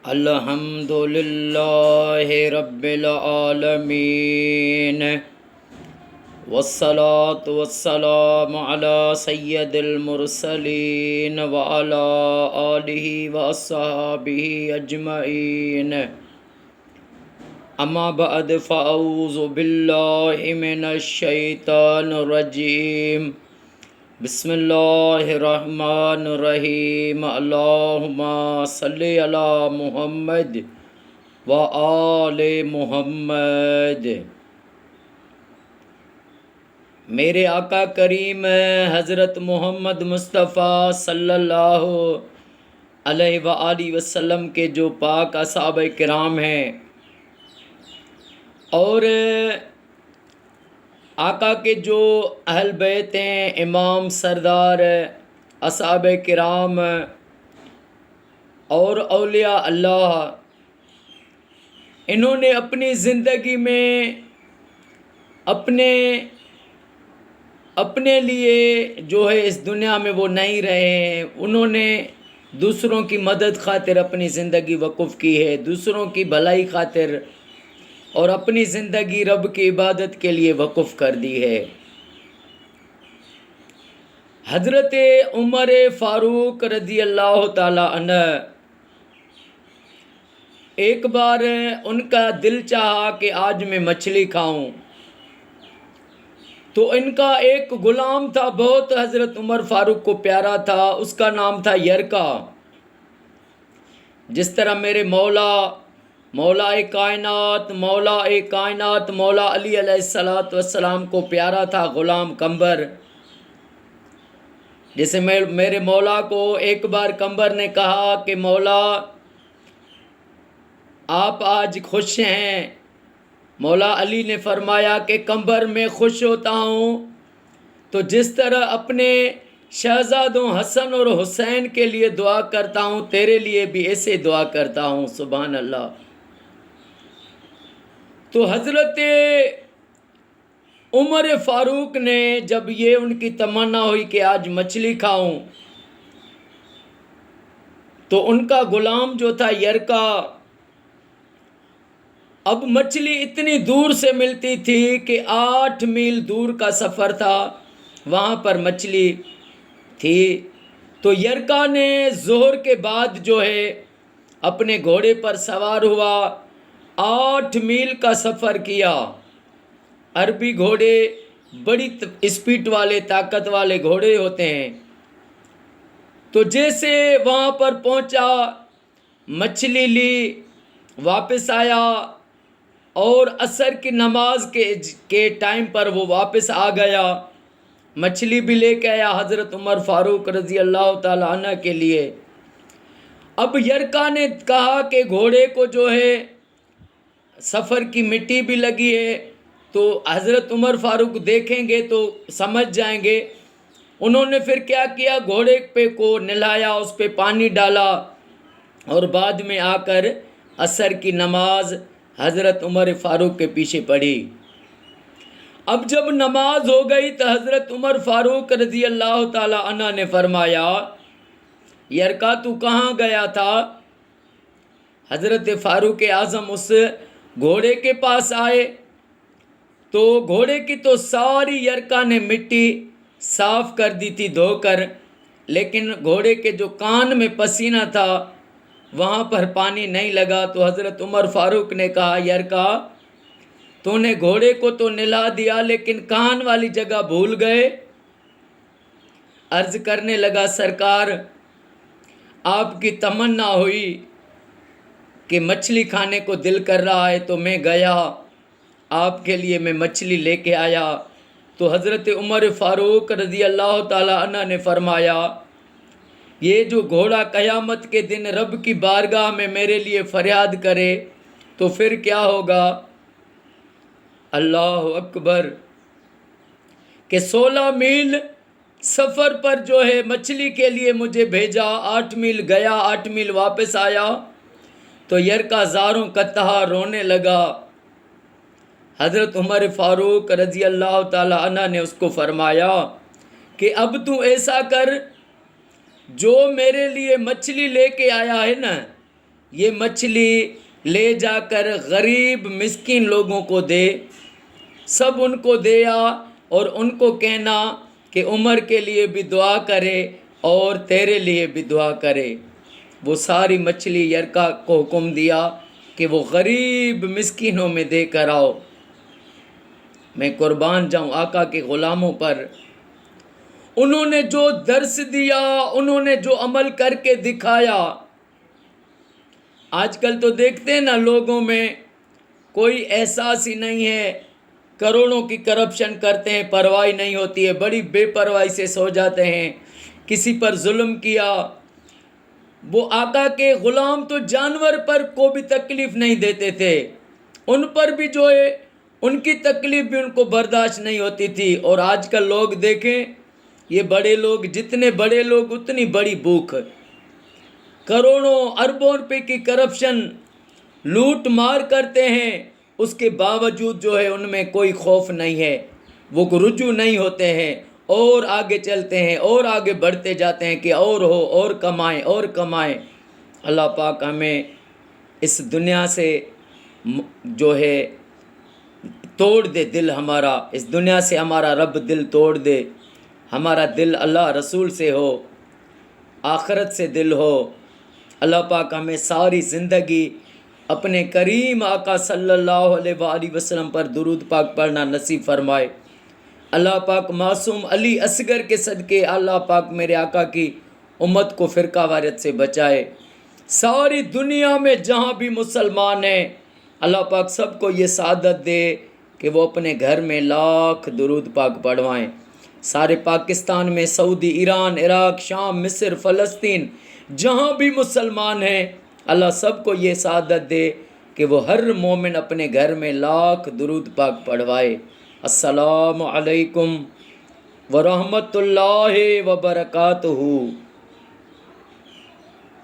الحمد للہ رب العالمین والصلاة والسلام علی سید المرسلین وعلی آلہ واصحابہ اجمعین اما بعد فاعوذ باللہ من الشیطان الرجیم بسم اللہ الرحمن الرحیم اللہم صلی علی محمد و آل محمد۔ میرے آقا کریم حضرت محمد مصطفیٰ صلی اللہ علیہ وآلہ وسلم کے جو پاک اصحاب کرام ہیں اور آقا کے جو اہل بیت ہیں، امام سردار اصحاب کرام اور اولیاء اللہ، انہوں نے اپنی زندگی میں اپنے لیے جو ہے اس دنیا میں وہ نہیں رہے ہیں، انہوں نے دوسروں کی مدد خاطر اپنی زندگی وقف کی ہے، دوسروں کی بھلائی خاطر، اور اپنی زندگی رب کی عبادت کے لیے وقف کر دی ہے۔ حضرت عمر فاروق رضی اللہ تعالی عنہ، ایک بار ان کا دل چاہا کہ آج میں مچھلی کھاؤں، تو ان کا ایک غلام تھا، بہت حضرت عمر فاروق کو پیارا تھا، اس کا نام تھا یرکا۔ جس طرح میرے مولا کائنات مولا علی علیہ السلام کو پیارا تھا غلام قمبر، جیسے میرے مولا کو ایک بار قمبر نے کہا کہ مولا آپ آج خوش ہیں؟ مولا علی نے فرمایا کہ قمبر میں خوش ہوتا ہوں تو جس طرح اپنے شہزادوں حسن اور حسین کے لیے دعا کرتا ہوں، تیرے لیے بھی ایسے دعا کرتا ہوں۔ سبحان اللہ۔ تو حضرت عمر فاروق نے جب یہ ان کی تمنا ہوئی کہ آج مچھلی کھاؤں، تو ان کا غلام جو تھا یرکا، اب مچھلی اتنی دور سے ملتی تھی کہ 8 میل دور کا سفر تھا، وہاں پر مچھلی تھی، تو یرکا نے ظہر کے بعد جو ہے اپنے گھوڑے پر سوار ہوا، 8 میل کا سفر کیا۔ عربی گھوڑے بڑی اسپیڈ والے، طاقت والے گھوڑے ہوتے ہیں۔ تو جیسے وہاں پر پہنچا، مچھلی لی، واپس آیا، اور عصر کی نماز کے ٹائم پر وہ واپس آ گیا، مچھلی بھی لے کے آیا حضرت عمر فاروق رضی اللہ تعالی عنہ کے لیے۔ اب یرکا نے کہا کہ گھوڑے کو جو ہے سفر کی مٹی بھی لگی ہے، تو حضرت عمر فاروق دیکھیں گے تو سمجھ جائیں گے۔ انہوں نے پھر کیا کیا، گھوڑے پہ کو نہلایا، اس پہ پانی ڈالا، اور بعد میں آ کر عصر کی نماز حضرت عمر فاروق کے پیچھے پڑھی۔ اب جب نماز ہو گئی تو حضرت عمر فاروق رضی اللہ تعالی عنہ نے فرمایا، یرکا تو کہاں گیا تھا؟ حضرت فاروق اعظم اس گھوڑے کے پاس آئے تو گھوڑے کی تو ساری یرکا نے مٹی صاف کر دی تھی دھو کر، لیکن گھوڑے کے جو کان میں پسینہ تھا وہاں پر پانی نہیں لگا۔ تو حضرت عمر فاروق نے کہا، یرکا تو نے گھوڑے کو تو نہلا دیا لیکن کان والی جگہ بھول گئے۔ عرض کرنے لگا، سرکار آپ کی تمنا ہوئی کہ مچھلی کھانے کو دل کر رہا ہے تو میں گیا، آپ کے لیے میں مچھلی لے کے آیا۔ تو حضرت عمر فاروق رضی اللہ تعالی عنہ نے فرمایا، یہ جو گھوڑا قیامت کے دن رب کی بارگاہ میں میرے لیے فریاد کرے تو پھر کیا ہوگا؟ اللہ اکبر! کہ 16 میل سفر پر جو ہے مچھلی کے لیے مجھے بھیجا، 8 میل گیا، 8 میل واپس آیا، تو یرکا زاروں کتہا رونے لگا۔ حضرت عمر فاروق رضی اللہ تعالی عنہ نے اس کو فرمایا کہ اب تو ایسا کر، جو میرے لیے مچھلی لے کے آیا ہے نا، یہ مچھلی لے جا کر غریب مسکین لوگوں کو دے، سب ان کو دیا اور ان کو کہنا کہ عمر کے لیے بھی دعا کرے اور تیرے لیے بھی دعا کرے۔ وہ ساری مچھلی یرکا کو حکم دیا کہ وہ غریب مسکینوں میں دے کر آؤ۔ میں قربان جاؤں آقا کے غلاموں پر، انہوں نے جو درس دیا، انہوں نے جو عمل کر کے دکھایا۔ آج کل تو دیکھتے ہیں نا لوگوں میں کوئی احساس ہی نہیں ہے، کروڑوں کی کرپشن کرتے ہیں، پرواہ نہیں ہوتی ہے، بڑی بے پرواہی سے سو جاتے ہیں۔ کسی پر ظلم کیا، وہ آقا کے غلام تو جانور پر کو بھی تکلیف نہیں دیتے تھے، ان پر بھی جو ہے ان کی تکلیف بھی ان کو برداشت نہیں ہوتی تھی۔ اور آج کل لوگ دیکھیں، یہ بڑے لوگ، جتنے بڑے لوگ اتنی بڑی بھوک، کروڑوں اربوں روپے کی کرپشن، لوٹ مار کرتے ہیں، اس کے باوجود جو ہے ان میں کوئی خوف نہیں ہے، وہ رجوع نہیں ہوتے ہیں اور آگے چلتے ہیں اور آگے بڑھتے جاتے ہیں کہ اور ہو اور کمائیں اور کمائیں۔ اللہ پاک ہمیں اس دنیا سے جو ہے توڑ دے دل ہمارا، اس دنیا سے ہمارا رب دل توڑ دے، ہمارا دل اللہ رسول سے ہو، آخرت سے دل ہو۔ اللہ پاک ہمیں ساری زندگی اپنے کریم آقا صلی اللہ علیہ وآلہ وسلم پر درود پاک پڑھنا نصیب فرمائے۔ اللہ پاک معصوم علی اصغر کے صدقے اللہ پاک میرے آقا کی امت کو فرقہ واریت سے بچائے۔ ساری دنیا میں جہاں بھی مسلمان ہیں، اللہ پاک سب کو یہ سعادت دے کہ وہ اپنے گھر میں لاکھ درود پاک پڑھوائیں۔ سارے پاکستان میں، سعودی، ایران، عراق، شام، مصر، فلسطین، جہاں بھی مسلمان ہیں، اللہ سب کو یہ سعادت دے کہ وہ ہر مومن اپنے گھر میں لاکھ درود پاک پڑھوائے۔ السلام علیکم ورحمۃ اللہ وبرکاتہ۔